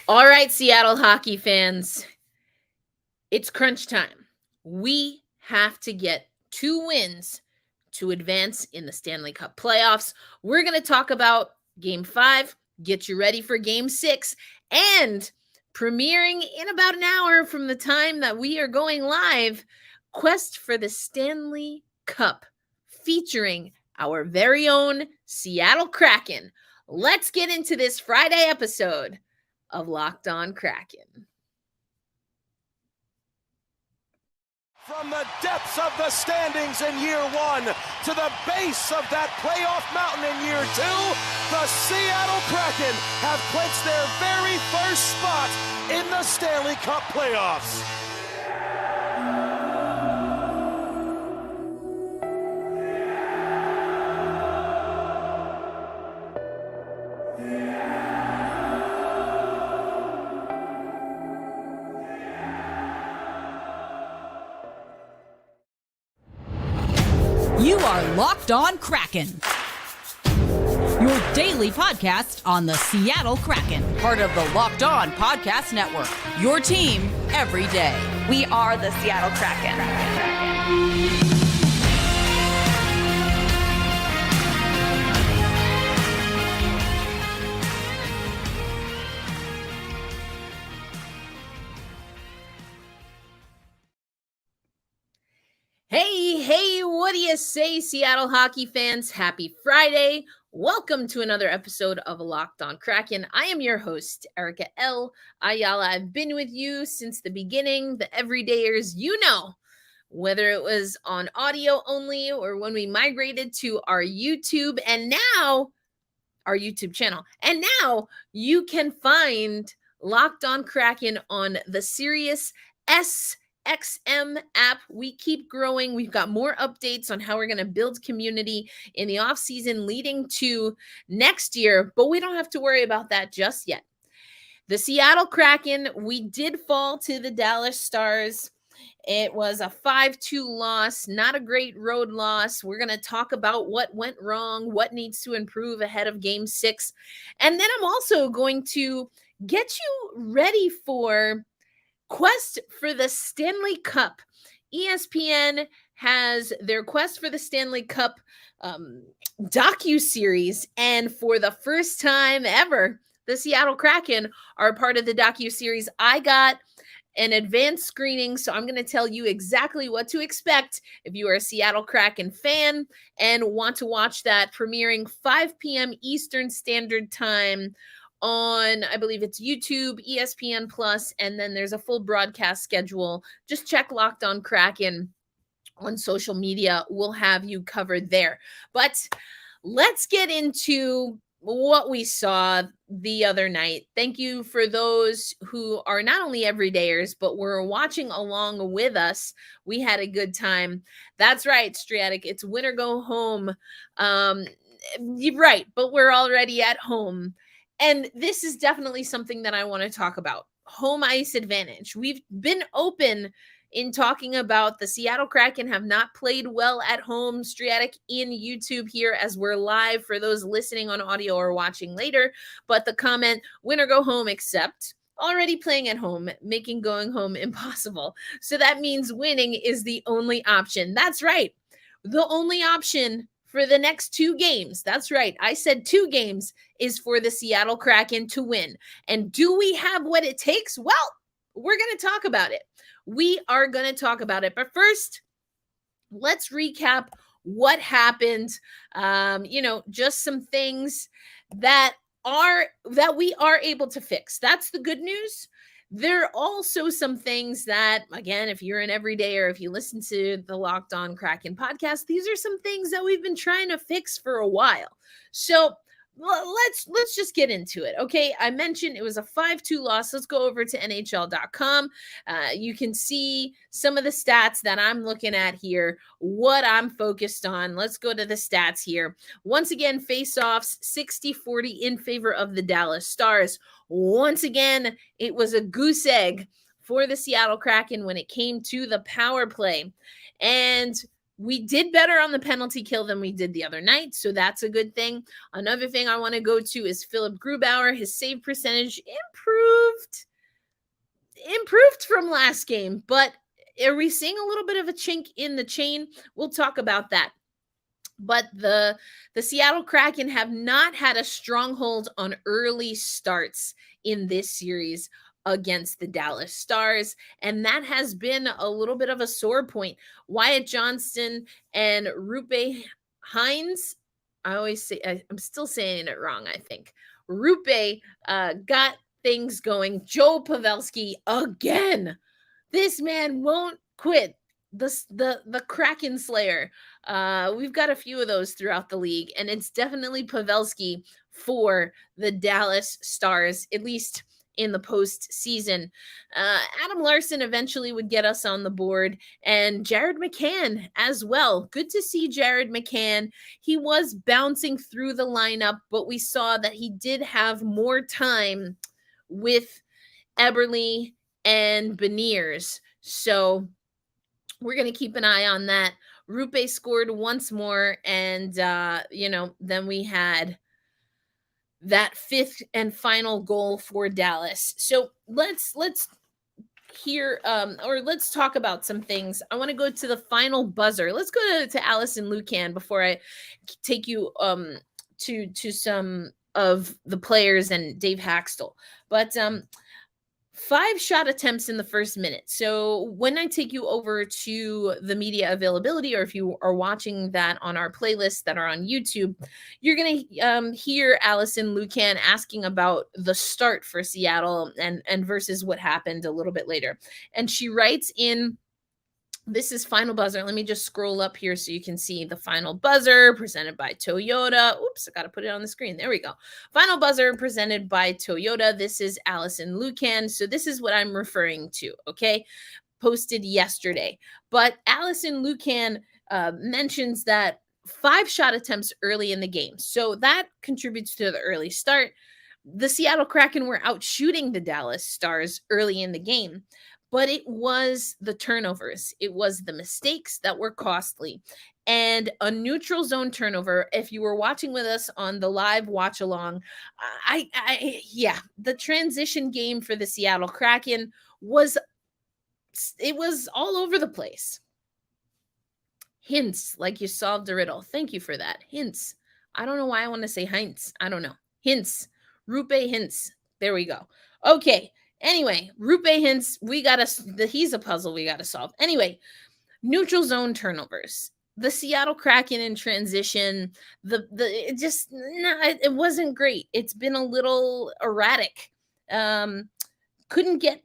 All right, Seattle hockey fans, it's crunch time. We have to get 2 wins to advance in the Stanley Cup playoffs. We're going to talk about Game 5, get you ready for Game 6, and premiering in about an hour from the time that we are going live, Quest for the Stanley Cup, featuring our very own Seattle Kraken. Let's get into this Friday episode of Locked On Kraken. From the depths of the standings in year one to the base of that playoff mountain in year two, the Seattle Kraken have clinched their very first spot in the Stanley Cup playoffs. You are Locked On Kraken, your daily podcast on the Seattle Kraken, part of the Locked On Podcast Network, your team every day. We are the Seattle Kraken. Hey, what do you say, Seattle hockey fans? Happy Friday. Welcome to another episode of Locked On Kraken. I am your host, Erica L. Ayala. I've been with you since the beginning, the everydayers, you know, whether it was on audio only or when we migrated to our YouTube and now our YouTube channel. And now you can find Locked On Kraken on the Sirius XM app. We keep growing. We've got more updates on how we're going to build community in the off season leading to next year, but we don't have to worry about that just yet. The Seattle Kraken, we did fall to the Dallas Stars. It was a 5-2 loss, not a great road loss. We're going to talk about what went wrong, what needs to improve ahead of Game 6. And then I'm also going to get you ready for Quest for the Stanley Cup. ESPN has their Quest for the Stanley Cup docuseries, and for the first time ever, the Seattle Kraken are part of the docuseries. I got an advanced screening, so I'm going to tell you exactly what to expect if you are a Seattle Kraken fan and want to watch that, premiering 5 p.m. Eastern Standard Time on, I believe it's YouTube, ESPN Plus, and then there's a full broadcast schedule. Just check Locked On Kraken on social media. We'll have you covered there. But let's get into what we saw the other night. Thank you for those who are not only everydayers, but were watching along with us. We had a good time. That's right, Striatic. It's win or go home. You're right, but we're already at home. And this is definitely something that I want to talk about. Home ice advantage. We've been open in talking about the Seattle Kraken have not played well at home. Striatic in YouTube here as we're live for those listening on audio or watching later. But the comment, win or go home, except already playing at home, making going home impossible. So that means winning is the only option. That's right. The only option for the next 2 games. That's right. I said 2 games is for the Seattle Kraken to win. And do we have what it takes? Well, we're going to talk about it. We are going to talk about it. But first, let's recap what happened. Just some things that we are able to fix. That's the good news. There are also some things that, again, if you're an everyday or if you listen to the Locked On Kraken podcast, these are some things that we've been trying to fix for a while. So let's just get into it. Okay, I mentioned it was a 5-2 loss. Let's go over to NHL.com. You can see some of the stats that I'm looking at here, what I'm focused on. Let's go to the stats here. Once again, face-offs 60-40 in favor of the Dallas Stars. Once again, it was a goose egg for the Seattle Kraken when it came to the power play. And We did better on the penalty kill than we did the other night, so that's a good thing. Another thing I want to go to is Philip Grubauer. His save percentage improved from last game, but are we seeing a little bit of a chink in the chain? We'll talk about that. But the Seattle Kraken have not had a stronghold on early starts in this series against the Dallas Stars, and that has been a little bit of a sore point. Wyatt Johnston and Rupe Hines, I always say, I'm still saying it wrong, I think. Rupe got things going. Joe Pavelski again. This man won't quit. The Kraken Slayer. We've got a few of those throughout the league, and it's definitely Pavelski for the Dallas Stars, at least in the postseason. Adam Larson eventually would get us on the board, and Jared McCann as well. Good to see Jared McCann. He was bouncing through the lineup, but we saw that he did have more time with Eberle and Beniers. So we're going to keep an eye on that. Rupe scored once more, and then we had that fifth and final goal for Dallas. So let's hear or let's talk about some things. I want to go to the final buzzer. Let's go to Allison Lucan before I take you to some of the players and Dave Haxtell. But 5 shot attempts in the first minute. So when I take you over to the media availability, or if you are watching that on our playlists that are on YouTube, you're going to hear Allison Lucan asking about the start for Seattle and versus what happened a little bit later. And she writes in, this is final buzzer. Let me just scroll up here so you can see the final buzzer presented by Toyota. Oops, I got to put it on the screen. There we go. Final buzzer presented by Toyota. This is Allison Lucan. So this is what I'm referring to, okay? Posted yesterday. But Allison Lucan mentions that 5 shot attempts early in the game. So that contributes to the early start. The Seattle Kraken were out shooting the Dallas Stars early in the game. But it was the turnovers. It was the mistakes that were costly. And a neutral zone turnover, if you were watching with us on the live watch along, the transition game for the Seattle Kraken was all over the place. Hints, like you solved a riddle. Thank you for that. Hints. I don't know why I want to say Heinz. I don't know. Hints. Rupe Hints. There we go. Okay. Anyway, Rupe Hintz, he's a puzzle we got to solve. Anyway, neutral zone turnovers. The Seattle Kraken in transition, it wasn't great. It's been a little erratic. Couldn't get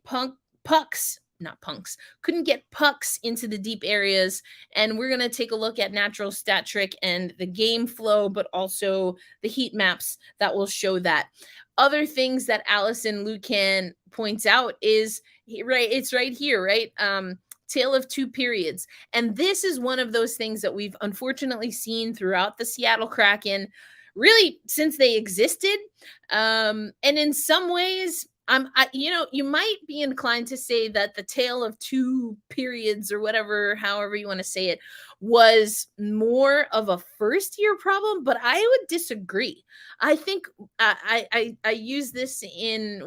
couldn't get pucks into the deep areas. And we're going to take a look at natural stat trick and the game flow, but also the heat maps that will show that. Other things that Allison Lucan points out is, it's right here, right? Tale of 2 periods. And this is one of those things that we've unfortunately seen throughout the Seattle Kraken, really since they existed. And in some ways, you might be inclined to say that the tale of 2 periods, or however you want to say it, was more of a first year problem, but I would disagree. I think I use this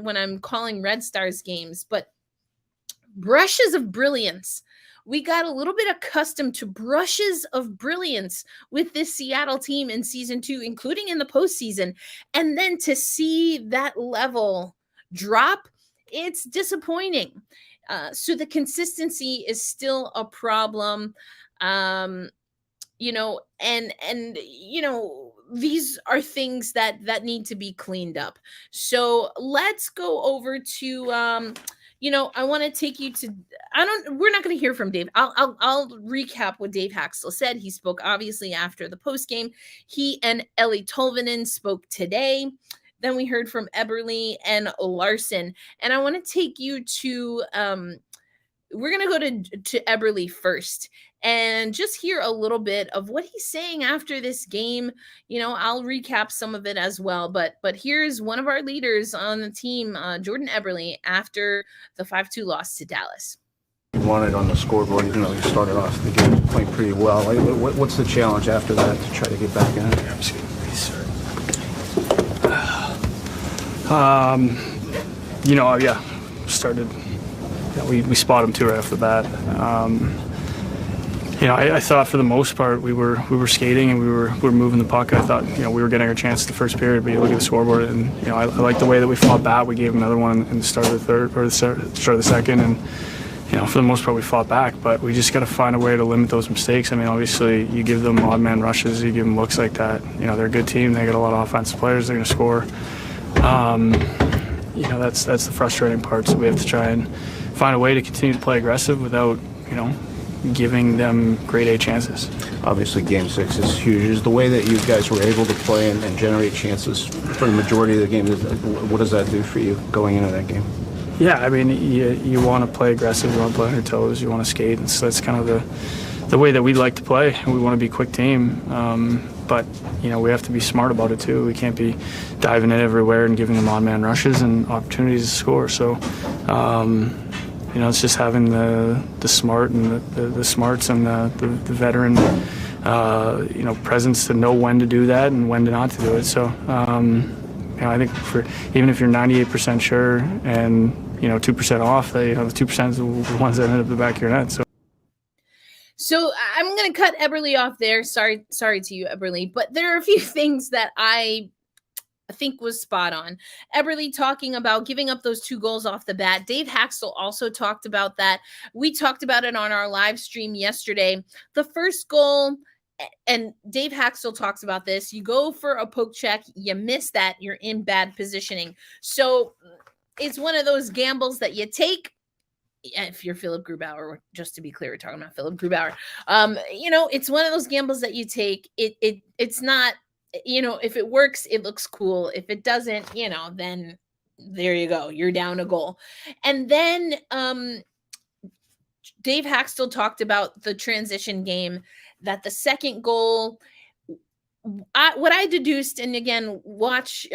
when I'm calling Red Stars games, but brushes of brilliance. We got a little bit accustomed to brushes of brilliance with this Seattle team in season 2, including in the postseason. And then to see that level drop, it's disappointing. So the consistency is still a problem. These are things that need to be cleaned up. So let's go over to I want to take you to, we're not going to hear from Dave. I'll recap what Dave Haxtell said. He spoke obviously after the post game. He and Ellie Tolvanen spoke today. Then we heard from Eberle and Larson. And I want to take you to, we're going to go to Eberle first and just hear a little bit of what he's saying after this game. I'll recap some of it as well. But here's one of our leaders on the team, Jordan Eberle, after the 5-2 loss to Dallas. You wanted on the scoreboard, even though you started off the game playing pretty well. Like, what's the challenge after that to try to get back in it? Started. We spotted them too right off the bat. I thought for the most part we were skating and we were moving the puck. I thought we were getting our chance the first period, but you look at the scoreboard and I like the way that we fought back. We gave them another one in the start of the third or the start of the second, and for the most part we fought back. But we just got to find a way to limit those mistakes. I mean, obviously you give them odd man rushes, you give them looks like that. They're a good team. They got a lot of offensive players. They're going to score. That's the frustrating part. So we have to try and find a way to continue to play aggressive without giving them grade A chances. Obviously, Game 6 is huge. Is the way that you guys were able to play and generate chances for the majority of the game, what does that do for you going into that game? Yeah, I mean, you want to play aggressive, you want to play on your toes, you want to skate, and so that's kind of the way that we like to play. We want to be a quick team, but we have to be smart about it too. We can't be diving in everywhere and giving them on-man rushes and opportunities to score. So, it's just having the smart and the smarts and the veteran, presence to know when to do that and when to not to do it. So, I think even if you're 98% sure and 2% off, the 2% is the ones that end up in the back of your net. So I'm going to cut Eberle off there. Sorry to you, Eberle, but there are a few things that I think was spot on. Eberle talking about giving up those 2 goals off the bat. Dave Haxtell also talked about that. We talked about it on our live stream yesterday. The first goal, and Dave Haxtell talks about this, you go for a poke check, you miss that, you're in bad positioning. So it's one of those gambles that you take. If you're Philip Grubauer, just to be clear, we're talking about Philip Grubauer. It's one of those gambles that you take. It's not, if it works, it looks cool. If it doesn't, then there you go. You're down a goal. And then Dave Haxtell talked about the transition game, that the second goal, what I deduced, and again, watch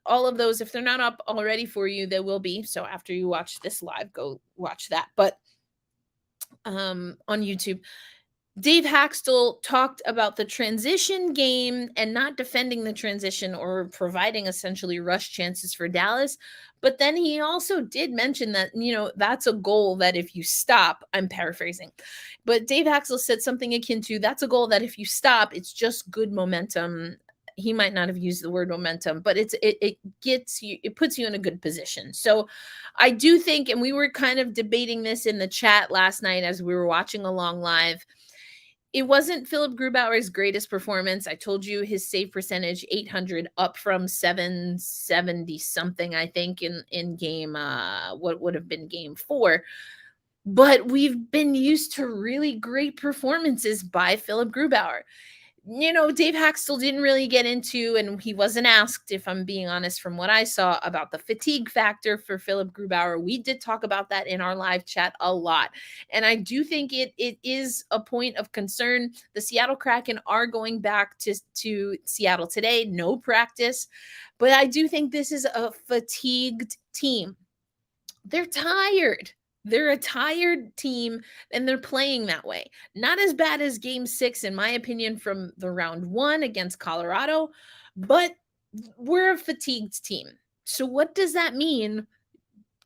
all of those. If they're not up already for you, they will be. So after you watch this live, go watch that. But on YouTube, Dave Haxtell talked about the transition game and not defending the transition or providing essentially rush chances for Dallas. But then he also did mention that, that's a goal that if you stop, I'm paraphrasing, but Dave Haxtell said something akin to, that's a goal that if you stop, it's just good momentum. He might not have used the word momentum, but it puts you in a good position. So I do think, and we were kind of debating this in the chat last night as we were watching along live, it wasn't Philip Grubauer's greatest performance. I told you his save percentage, 800, up from 770 something, I think, in game, what would have been game 4. But we've been used to really great performances by Philip Grubauer. Dave Haxtell didn't really get into, and he wasn't asked, if I'm being honest, from what I saw, about the fatigue factor for Philip Grubauer. We did talk about that in our live chat a lot. And I do think it is a point of concern. The Seattle Kraken are going back to Seattle today, no practice. But I do think this is a fatigued team. They're tired. They're a tired team, and they're playing that way. Not as bad as Game 6, in my opinion, from the round 1 against Colorado, but we're a fatigued team. So what does that mean?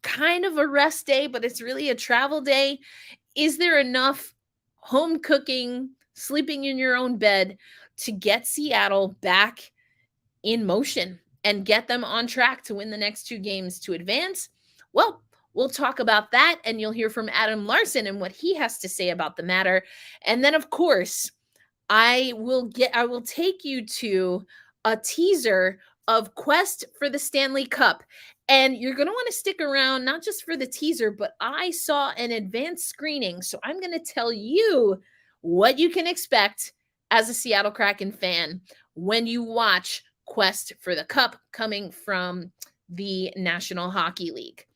Kind of a rest day, but it's really a travel day. Is there enough home cooking, sleeping in your own bed to get Seattle back in motion and get them on track to win the next 2 games to advance? Well, we'll talk about that, and you'll hear from Adam Larson and what he has to say about the matter. And then, of course, I will take you to a teaser of Quest for the Stanley Cup. And you're going to want to stick around, not just for the teaser, but I saw an advanced screening. So I'm going to tell you what you can expect as a Seattle Kraken fan when you watch Quest for the Cup coming from the National Hockey League.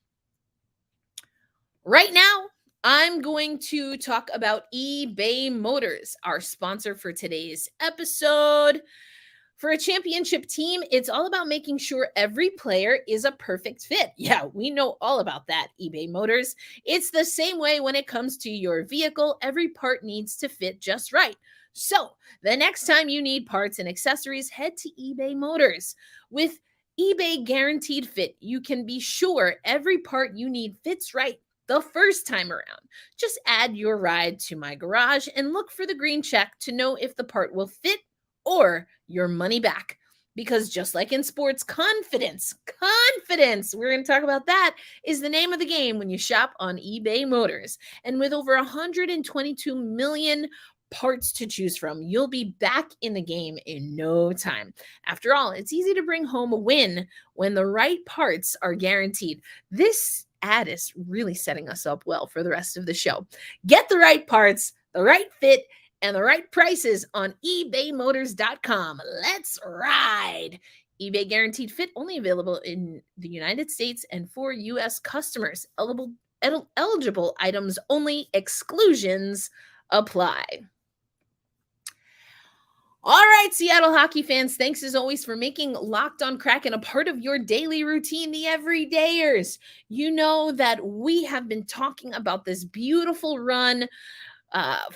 Right now, I'm going to talk about eBay Motors, our sponsor for today's episode. For a championship team, it's all about making sure every player is a perfect fit. Yeah, we know all about that, eBay Motors. It's the same way when it comes to your vehicle. Every part needs to fit just right. So, the next time you need parts and accessories, head to eBay Motors. With eBay Guaranteed Fit, you can be sure every part you need fits right the first time around. Just add your ride to my garage and look for the green check to know if the part will fit or your money back. Because just like in sports, confidence, we're going to talk about that, is the name of the game when you shop on eBay Motors. And with over 122 million parts to choose from, you'll be back in the game in no time. After all, it's easy to bring home a win when the right parts are guaranteed. This ad is really setting us up well for the rest of the show. Get the right parts, the right fit, and the right prices on ebaymotors.com. Let's ride. eBay Guaranteed Fit only available in the United States and for U.S. customers. Eligible items only. Exclusions apply. All right, Seattle hockey fans, thanks as always for making Locked on Kraken a part of your daily routine, the everydayers. You know that we have been talking about this beautiful run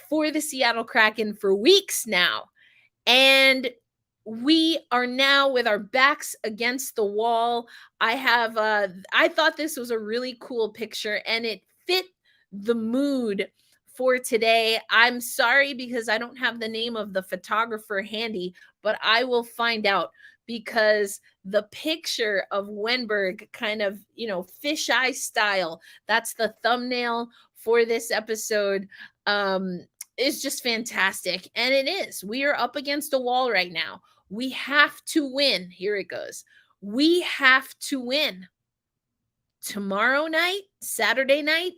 for the Seattle Kraken for weeks now. And we are now with our backs against the wall. I thought this was a really cool picture and it fit the mood for today. I'm sorry because I don't have the name of the photographer handy, but I will find out, because the picture of Wenberg kind of, fisheye style, that's the thumbnail for this episode, is just fantastic. And it is. We are up against a wall right now. We have to win. Here it goes. We have to win tomorrow night, Saturday night,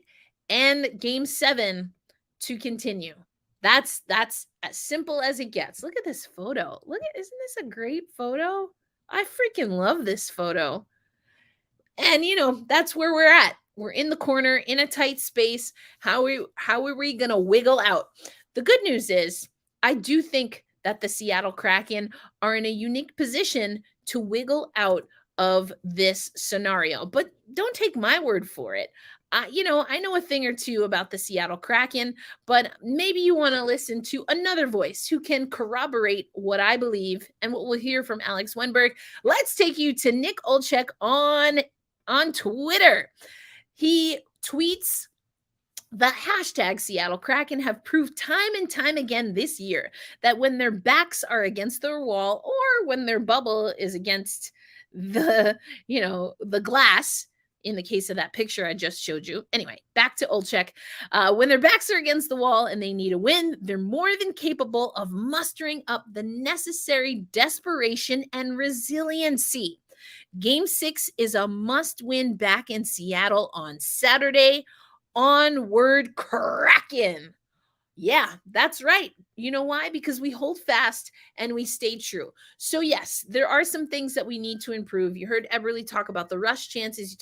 and game 7 to continue. That's as simple as it gets. Look at this photo. Isn't this a great photo? I freaking love this photo. And that's where we're at. We're in the corner in a tight space. How are we going to wiggle out? The good news is I do think that the Seattle Kraken are in a unique position to wiggle out of this scenario. But don't take my word for it. I know a thing or two about the Seattle Kraken, but maybe you want to listen to another voice who can corroborate what I believe and what we'll hear from Alex Wenberg. Let's take you to Nick Olczyk on Twitter. He tweets, the hashtag Seattle Kraken have proved time and time again this year that when their backs are against their wall or when their bubble is against the glass, in the case of that picture I just showed you. Anyway, back to Olczyk. When their backs are against the wall and they need a win, they're more than capable of mustering up the necessary desperation and resiliency. Game 6 is a must-win back in Seattle on Saturday. Onward, Kraken. Yeah, that's right. You know why? Because we hold fast and we stay true. So yes, there are some things that we need to improve. You heard Eberle talk about the rush chances. He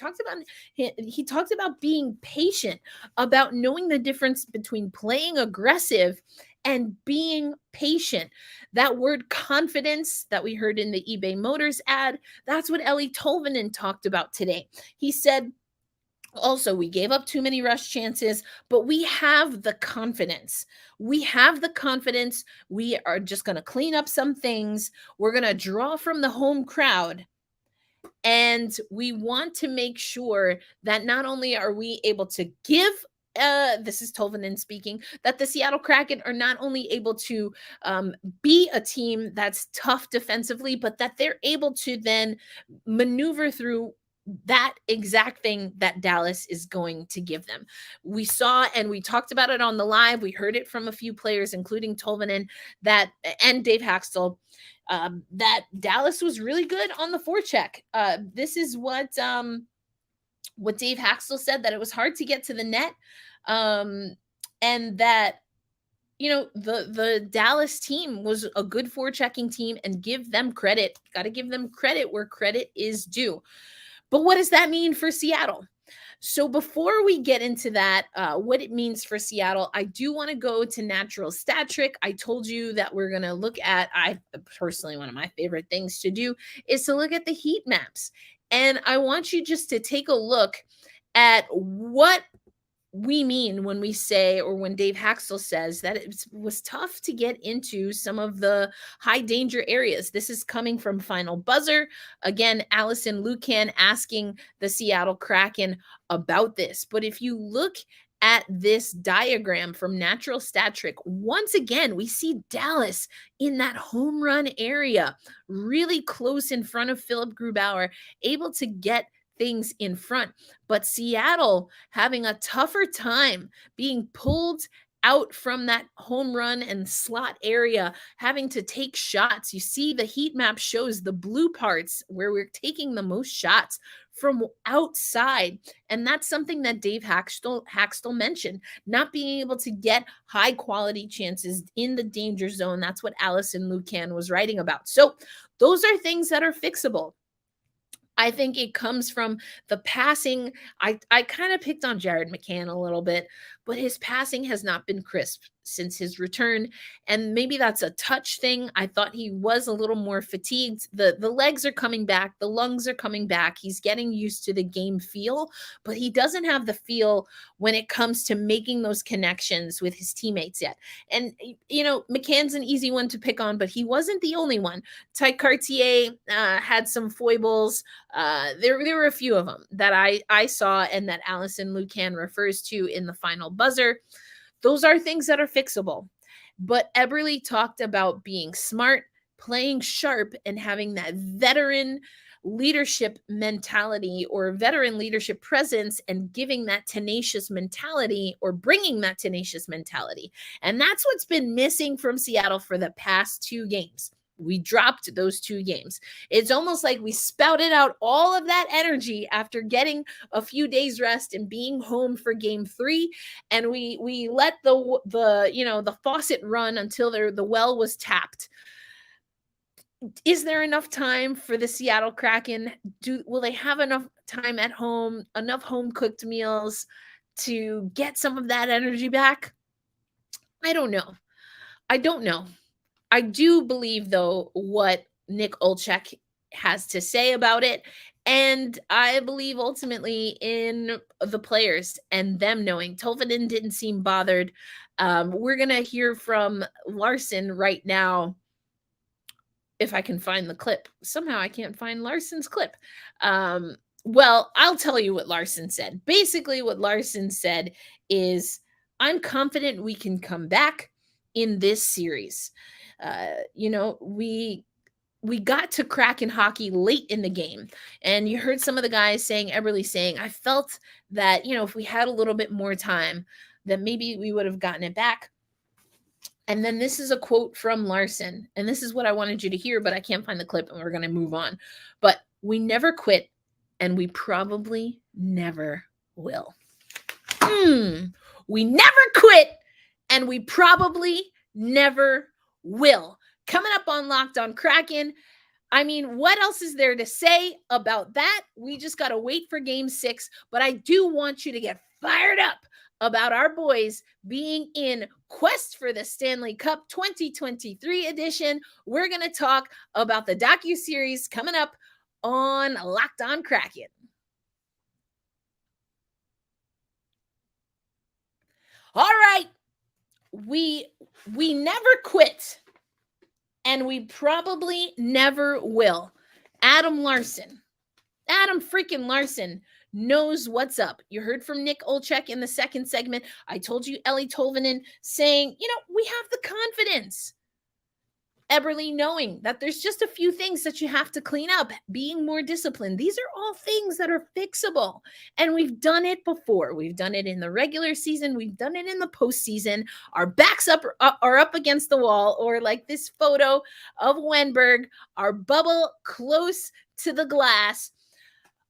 talked about being patient, about knowing the difference between playing aggressive and being patient. That word confidence that we heard in the eBay Motors ad, that's what Eeli Tolvanen talked about today. He said, also, we gave up too many rush chances, but we have the confidence. We have the confidence. We are just going to clean up some things. We're going to draw from the home crowd. And we want to make sure that not only are we able to give, this is Tolvanen speaking, that the Seattle Kraken are not only able to be a team that's tough defensively, but that they're able to then maneuver through that exact thing that Dallas is going to give them. We saw, and we talked about it on the live, we heard it from a few players, including Tolvanen and Dave Hakstol, that Dallas was really good on the forecheck. This is what Dave Hakstol said, that it was hard to get to the net, and that the Dallas team was a good forechecking team, and give them credit. Got to give them credit where credit is due. But what does that mean for Seattle? So before we get into that, what it means for Seattle, I do want to go to natural stat trick. I told you that we're going to look at, I personally, one of my favorite things to do is to look at the heat maps. And I want you just to take a look at what we mean when we say, or when Dave Haxtell says that it was tough to get into some of the high danger areas. This is coming from Final Buzzer. Again, Allison Lucan asking the Seattle Kraken about this. But if you look at this diagram from Natural Stat Trick, once again, we see Dallas in that home run area, really close in front of Philip Grubauer, able to get things in front. But Seattle having a tougher time being pulled out from that home run and slot area, having to take shots. You see the heat map shows the blue parts where we're taking the most shots from outside. And that's something that Dave Haxtell mentioned, not being able to get high quality chances in the danger zone. That's what Allison Lucan was writing about. So those are things that are fixable. I think it comes from the passing. I kind of picked on Jared McCann a little bit, but his passing has not been crisp since his return. And maybe that's a touch thing. I thought he was a little more fatigued. The legs are coming back. The lungs are coming back. He's getting used to the game feel, but he doesn't have the feel when it comes to making those connections with his teammates yet. And, you know, McCann's an easy one to pick on, but he wasn't the only one. Ty Cartier had some foibles. There were a few of them that I saw and that Allison Lucan refers to in the Final Buzzer. Those are things that are fixable. But Eberle talked about being smart, playing sharp, and having that veteran leadership mentality or veteran leadership presence and giving that tenacious mentality or bringing that tenacious mentality. And that's what's been missing from Seattle for the past 2 games. We dropped those 2 games. It's almost like we spouted out all of that energy after getting a few days rest and being home for game 3. And we let the faucet run until the well was tapped. Is there enough time for the Seattle Kraken? Will they have enough time at home, enough home cooked meals to get some of that energy back? I don't know. I do believe, though, what Nick Olczyk has to say about it. And I believe ultimately in the players and them knowing. Tolvanen didn't seem bothered. We're going to hear from Larson right now. If I can find the clip. Somehow I can't find Larson's clip. Well, I'll tell you what Larson said. Basically, what Larson said is, I'm confident we can come back in this series. We got to Kraken hockey late in the game. And you heard some of the guys saying, Eberle saying, I felt that, if we had a little bit more time, that maybe we would have gotten it back. And then this is a quote from Larson. And this is what I wanted you to hear, but I can't find the clip and we're going to move on. But we never quit and we probably never will. We never quit and we probably never will. Coming up on Locked On Kraken. I mean, what else is there to say about that? We just got to wait for game 6, but I do want you to get fired up about our boys being in Quest for the Stanley Cup 2023 edition. We're going to talk about the docuseries coming up on Locked On Kraken. All right. We never quit, and we probably never will. Adam freaking Larson knows what's up. You heard from Nick Olczyk in the second segment. I told you Eeli Tolvanen saying, we have the confidence. Eberle knowing that there's just a few things that you have to clean up, being more disciplined. These are all things that are fixable. And we've done it before. We've done it in the regular season. We've done it in the postseason. Our backs are up against the wall, or like this photo of Wenberg, our bubble close to the glass.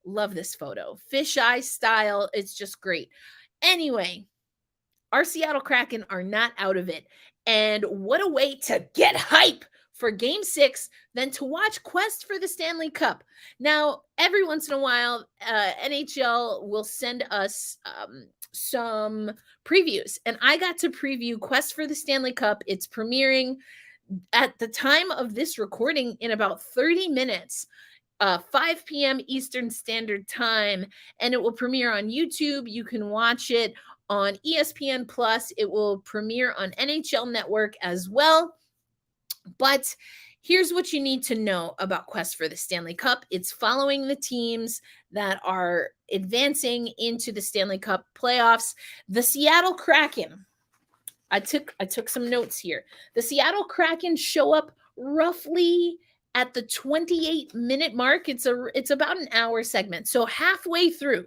Love this photo. Fisheye style. It's just great. Anyway, our Seattle Kraken are not out of it. And what a way to get hype for Game 6 than to watch Quest for the Stanley Cup. Now, every once in a while, NHL will send us some previews, and I got to preview Quest for the Stanley Cup. It's premiering at the time of this recording in about 30 minutes. 5 p.m. Eastern Standard Time, and it will premiere on YouTube. You can watch it on ESPN Plus. It will premiere on NHL Network as well. But here's what you need to know about Quest for the Stanley Cup. It's following the teams that are advancing into the Stanley Cup playoffs. The Seattle Kraken. I took some notes here. The Seattle Kraken show up roughly at the 28-minute mark. It's about an hour segment. So halfway through,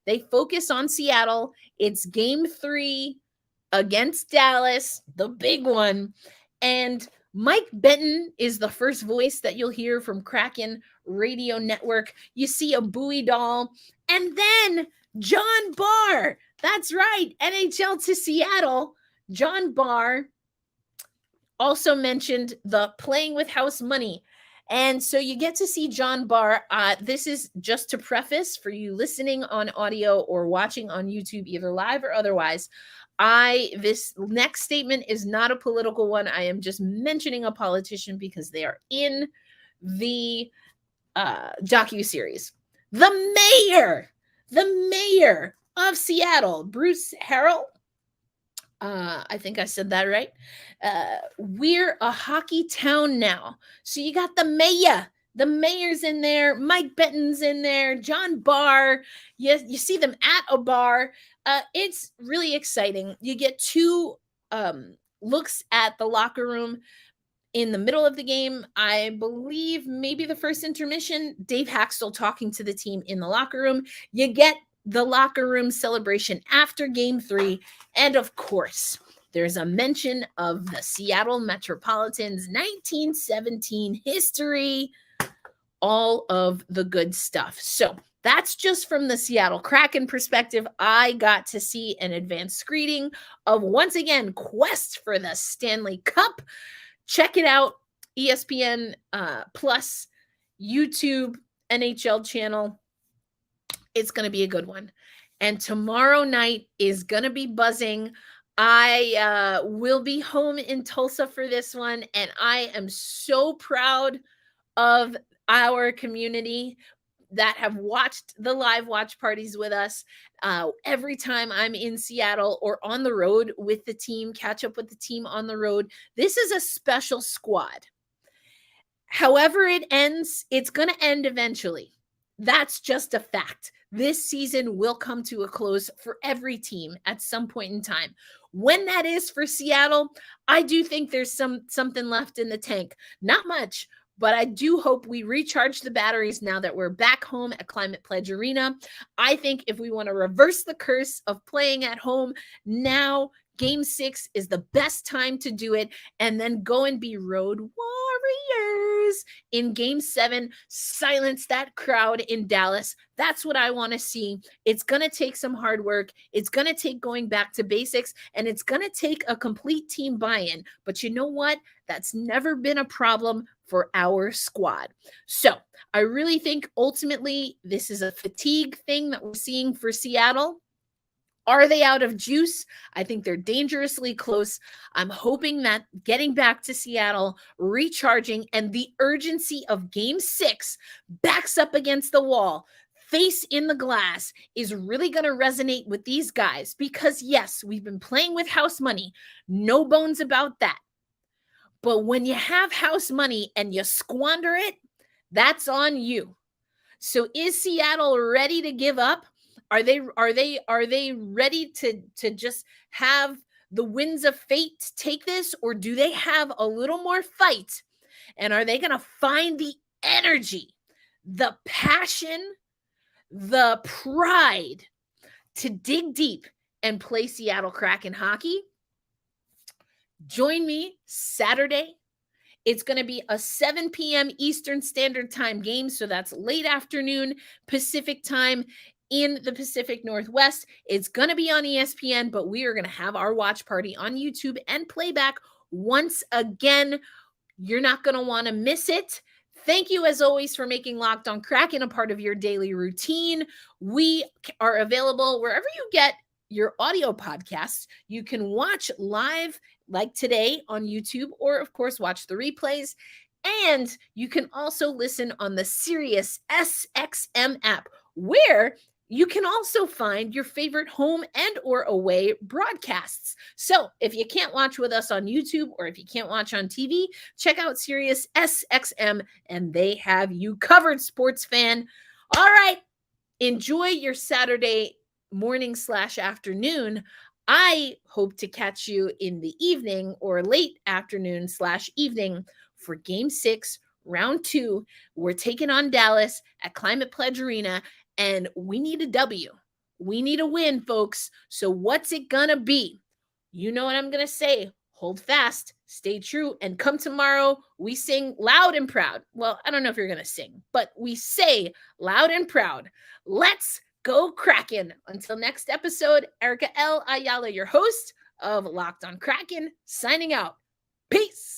they focus on Seattle. It's Game 3 against Dallas, the big one. And Mike Benton is the first voice that you'll hear from Kraken Radio Network. You see a buoy doll. And then John Barr. That's right. NHL to Seattle. John Barr also mentioned the playing with house money. And so you get to see John Barr. This is just to preface for you listening on audio or watching on YouTube, either live or otherwise. This next statement is not a political one. I am just mentioning a politician because they are in the docuseries. The mayor of Seattle, Bruce Harrell. I think I said that right. We're a hockey town now. So you got the mayor. The mayor's in there. Mike Benton's in there. John Barr. You see them at a bar. It's really exciting. You get two looks at the locker room in the middle of the game. I believe maybe the first intermission, Dave Haxtell talking to the team in the locker room. You get the locker room celebration after Game 3. And of course, there's a mention of the Seattle Metropolitans' 1917 history, all of the good stuff. So that's just from the Seattle Kraken perspective. I got to see an advanced screening of, once again, Quest for the Stanley Cup. Check it out. ESPN Plus, YouTube, NHL channel. It's going to be a good one. And tomorrow night is going to be buzzing. I will be home in Tulsa for this one, and I am so proud of our community that have watched the live watch parties with us. Every time I'm in Seattle or on the road with the team, catch up with the team on the road. This is a special squad. However it ends, it's going to end eventually. That's just a fact. This season will come to a close for every team at some point in time. When that is for Seattle, I do think there's something left in the tank. Not much, but I do hope we recharge the batteries now that we're back home at Climate Pledge Arena. I think if we want to reverse the curse of playing at home, now Game 6 is the best time to do it, and then go and be road warriors in Game 7. Silence that crowd in Dallas. That's what I want to see. It's going to take some hard work. It's going to take going back to basics, and it's going to take a complete team buy-in. But you know what? That's never been a problem for our squad. So I really think ultimately this is a fatigue thing that we're seeing for Seattle. Are they out of juice? I think they're dangerously close. I'm hoping that getting back to Seattle, recharging, and the urgency of Game 6 backs up against the wall, face in the glass, is really going to resonate with these guys. Because yes, we've been playing with house money. No bones about that. But when you have house money and you squander it, that's on you. So is Seattle ready to give up? Are they ready to just have the winds of fate take this, or do they have a little more fight? And are they going to find the energy, the passion, the pride to dig deep and play Seattle Kraken hockey? Join me Saturday. It's going to be a 7 p.m. Eastern Standard Time game, so that's late afternoon Pacific time in the Pacific Northwest. It's going to be on ESPN, but we are going to have our watch party on YouTube and playback once again. You're not going to want to miss it. Thank you, as always, for making Locked On Kraken a part of your daily routine. We are available wherever you get your audio podcasts. You can watch live like today on YouTube, or of course, watch the replays. And you can also listen on the Sirius SXM app, where you can also find your favorite home and or away broadcasts. So if you can't watch with us on YouTube, or if you can't watch on TV, check out Sirius SXM, and they have you covered, sports fan. All right, enjoy your Saturday morning / afternoon. I hope to catch you in the evening or late afternoon / evening for Game 6, Round 2. We're taking on Dallas at Climate Pledge Arena, and we need a W. We need a win, folks. So what's it gonna be? You know what I'm gonna say. Hold fast, stay true, and come tomorrow. We sing loud and proud. Well, I don't know if you're gonna sing, but we say loud and proud. Let's go Kraken. Until next episode, Erica L. Ayala, your host of Locked On Kraken, signing out. Peace.